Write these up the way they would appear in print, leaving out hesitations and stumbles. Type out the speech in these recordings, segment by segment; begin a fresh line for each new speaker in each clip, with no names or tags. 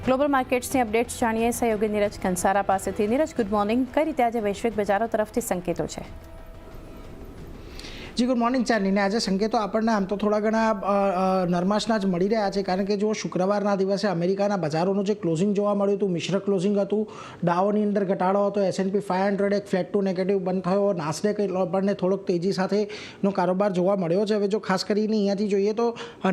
Global માર્કેટ્સની updates જાણીએ સહયોગી નીરજ કંસારા પાસેથી। Neeraj, good morning. કઈ રીતે આજે વૈશ્વિક બજારો તરફથી સંકેતો છે?
જી ગુડ મોર્નિંગ ચાંદની। આજે સંકેતો આપણને આમ તો થોડા ઘણા નરમાશના જ મળી રહ્યા છે, કારણ કે જો શુક્રવારના દિવસે અમેરિકાના બજારોનું જે ક્લોઝિંગ જોવા મળ્યું હતું, મિશ્ર ક્લોઝિંગ હતું। ડાઓની અંદર ઘટાડો હતો, S&P 500 એક ફ્લેટ ટુ નેગેટિવ બંધ થયો, નાસ્ડેક આપણને થોડોક તેજી સાથેનો કારોબાર જોવા મળ્યો છે। હવે જો ખાસ કરીને અહીંયાથી જોઈએ તો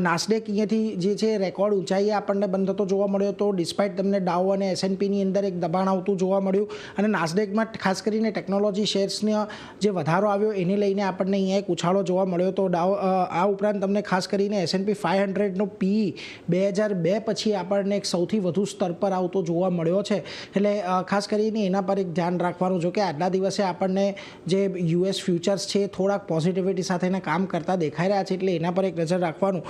નાસ્ડેક અહીંયાથી જે છે રેકોર્ડ ઊંચાઈએ આપણને બંધ થતો જોવા મળ્યો હતો, ડિસ્પાઇટ તમને ડાઓ અને S&Pની અંદર એક દબાણ આવતું જોવા મળ્યું। અને નાસ્ડેકમાં ખાસ કરીને ટેકનોલોજી શેર્સનો જે વધારો આવ્યો એને લઈને આપણને અહીંયા ઉછાળો જોવા મળ્યો તો આ ઉપરાંત તમને ખાસ કરીને S&P 500નો PE 2002 પછી આપણને એક સૌથી વધુ સ્તર પર આવતો જોવા મળ્યો છે। એટલે ખાસ કરીને એના પર એક ધ્યાન રાખવાનું। જો કે આજના દિવસે આપણને જે US ફ્યુચર્સ છે થોડાક પોઝિટિવિટી સાથેના કામ કરતા દેખાઈ રહ્યા છે, એટલે એના પર એક નજર રાખવાનું।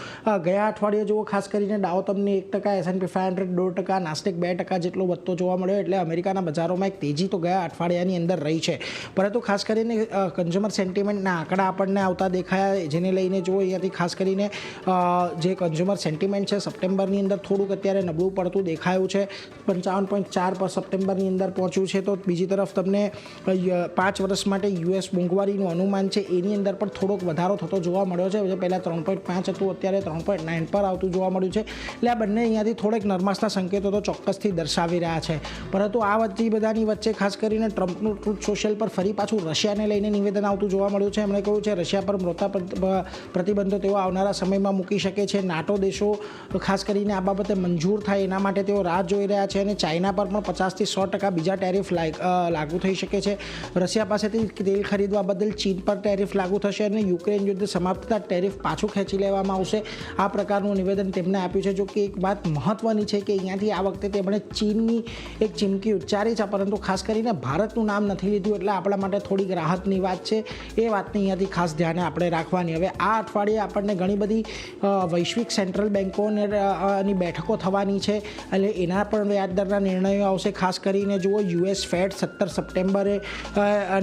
ગયા અઠવાડિયે જુઓ ખાસ કરીને ડાઓ તમને 1%, S&P 500 2%, નાસ્ડેક 2% જેટલો વધતો જોવા મળ્યો। એટલે અમેરિકાના બજારોમાં એક તેજી તો ગયા અઠવાડિયાની અંદર રહી છે, પરંતુ ખાસ કરીને કન્ઝ્યુમર સેન્ટિમેન્ટના આંકડા આપણને આવતા દેખાયા, જેને લઈને જો અહીંયાથી ખાસ કરીને જે કન્ઝ્યુમર સેન્ટિમેન્ટ છે સપ્ટેમ્બરની અંદર થોડુંક અત્યારે નબળું પડતું દેખાયું છે। 55.4 પર સપ્ટેમ્બરની અંદર પહોંચ્યું છે। તો બીજી તરફ તમને 5 વર્ષ માટે US મોંઘવારીનું અનુમાન છે એની અંદર પણ થોડોક વધારો થતો જોવા મળ્યો છે। પહેલાં 3.5 હતું, અત્યારે 3.9 પર આવતું જોવા મળ્યું છે। એટલે આ બંને અહીંયાથી થોડેક નરમાશના સંકેતો તો ચોક્કસથી દર્શાવી રહ્યા છે। પરંતુ આ બધાની વચ્ચે ખાસ કરીને ટ્રમ્પનું ટ્રુથ સોશિયલ પર ફરી પાછું રશિયાને લઈને નિવેદન આવતું જોવા મળ્યું છે। એમણે કહ્યું છે રશિયા પર મોટા પ્રતિબંધો તેઓ આવનારા સમયમાં મૂકી શકે છે। નાટો દેશો ખાસ કરીને આ બાબતે મંજૂર થાય એના માટે તેઓ રાહ જોઈ રહ્યા છે, અને ચાઇના પર પણ 50 થી 100% બીજા ટેરિફ લાગુ થઈ શકે છે। રશિયા પાસેથી તેલ ખરીદવા બદલ ચીન પર ટેરિફ લાગુ થશે, અને યુક્રેન યુદ્ધ સમાપ્ત થતાં ટેરિફ પાછું ખેંચી લેવામાં આવશે। આ પ્રકારનું નિવેદન તેમણે આપ્યું છે। જો કે એક વાત મહત્વની છે કે અહીંયાથી આ વખતે તેમણે ચીનની એક ચીમકી ઉચ્ચારી છે, પરંતુ ખાસ કરીને ભારતનું નામ નથી લીધું, એટલે આપણા માટે થોડીક રાહતની વાત છે। એ વાતની અહીંયાથી ખાસ ધ્યાને આપણે રાખવાની। હવે આ અઠવાડિયે આપણને ઘણી બધી વૈશ્વિક સેન્ટ્રલ બેન્કોની બેઠકો થવાની છે, એટલે એના પણ વ્યાજદરના નિર્ણયો આવશે। ખાસ કરીને જુઓ US ફેડ 17 સપ્ટેમ્બરે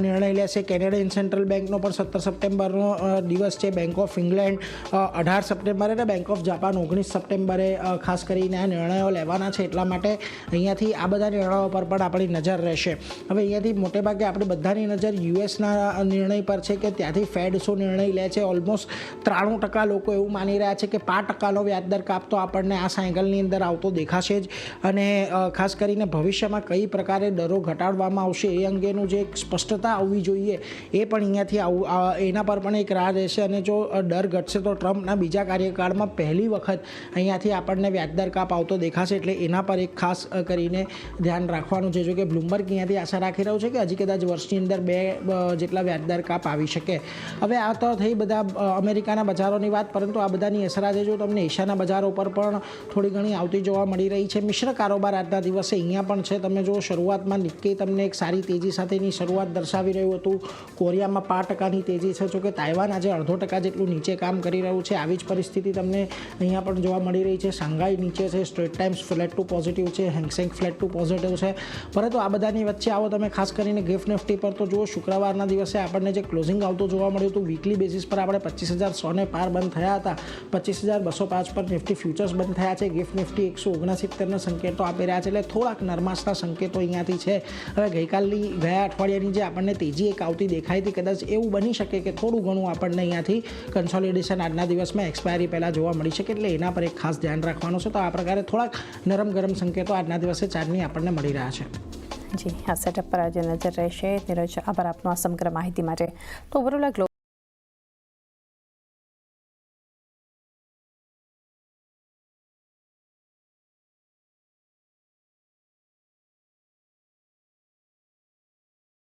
નિર્ણય લેશે, કેનેડિયન સેન્ટ્રલ બેન્કનો પણ 17 સપ્ટેમ્બરનો દિવસ છે, બેંક ઓફ ઇંગ્લેન્ડ 18 સપ્ટેમ્બરે અને બેંક ઓફ જાપાન 19 સપ્ટેમ્બરે ખાસ કરીને આ નિર્ણયો લેવાના છે। એટલા માટે અહીંયાથી આ બધા નિર્ણયો પર પણ આપણી નજર રહેશે। હવે અહીંયાથી મોટેભાગે આપણે બધાની નજર USના નિર્ણય પર છે કે ત્યાંથી ફેડ શું નિર્ણય લે છે। ઓલમોસ્ટ 93% લોકો એવું માની રહ્યા છે કે 5%નો વ્યાજદર કાપ તો આપણને આ સાયકલની અંદર આવતો દેખાશે જ, અને ખાસ કરીને ભવિષ્યમાં કઈ પ્રકારે દરો ઘટાડવામાં આવશે એ અંગેનું જે એક સ્પષ્ટતા આવવી જોઈએ એ પણ અહીંયાથી એના પર પણ એક રાહ રહેશે। અને જો ડર ઘટશે તો ટ્રમ્પના બીજા કાર્યકાળમાં પહેલી વખત અહીંયાથી આપણને વ્યાજદર કાપ આવતો દેખાશે, એટલે એના પર એક ખાસ કરીને ધ્યાન રાખવાનું છે। જો કે બ્લુમબર્ગ અહીંયાથી આશા રાખી રહ્યું છે કે હજી કદાચ વર્ષની અંદર 2 જેટલા વ્યાજદર કાપ આવી શકે। હવે આ તો થઈ બધા અમેરિકાના બજારોની વાત, પરંતુ આ બધાની અસર આજે જો તમને એશિયાના બજારો પર પણ થોડી ઘણી આવતી જોવા મળી રહી છે। મિશ્ર કારોબાર આજના દિવસે અહીંયા પણ છે। તમે જો શરૂઆતમાં નિક્કી તમને એક સારી તેજી સાથેની શરૂઆત દર્શાવી રહ્યું હતું, કોરિયામાં 5%ની તેજી છે। જો કે તાઇવાન આજે 0.5% જેટલું નીચે કામ કરી રહ્યું છે। આવી જ પરિસ્થિતિ તમને અહીંયા પણ જોવા મળી રહી છે। શાંઘાઈ નીચે છે, Straits Times flat to positive છે, હેંગસેંગ ફ્લેટ ટુ પોઝિટિવ છે। પરંતુ આ બધાની વચ્ચે આવો તમે ખાસ કરીને ગિફ્ટ નિફ્ટી પર તો જુઓ શુક્રવારના દિવસે આપણને જે ક્લોઝિંગ આવતું જોવા મળ્યું હતું, વીકલી બેસિસ પર આપણે 25,100 પાર બંધ થયા હતા, 25,205 પર નિફ્ટી ફ્યુચર્સ બંધ થયા છે। ગિફ્ટ નિફ્ટી 169ના સંકેતો આપી રહ્યા છે, એટલે થોડાક નરમાશના સંકેતો અહીંયાથી છે। હવે ગયા અઠવાડિયાની જે આપણને તેજી એક આવતી દેખાઈ હતી, કદાચ એવું બની શકે કે થોડું ઘણું આપણને અહીંયાથી કન્સોલિડેશન આજના દિવસમાં એક્સપાયરી પહેલાં જોવા મળી શકે, એટલે એના પર એક ખાસ ધ્યાન રાખવાનું છે। તો આ પ્રકારે થોડાક નરમ ગરમ સંકેતો આજના દિવસે ચારની આપણને મળી રહ્યા છે।
જી, આ સેટઅપ પર આજે નજર રહેશે। નીરજ, આભાર આપનો આ સમગ્ર માહિતી માટે। તો ઓવરઓલ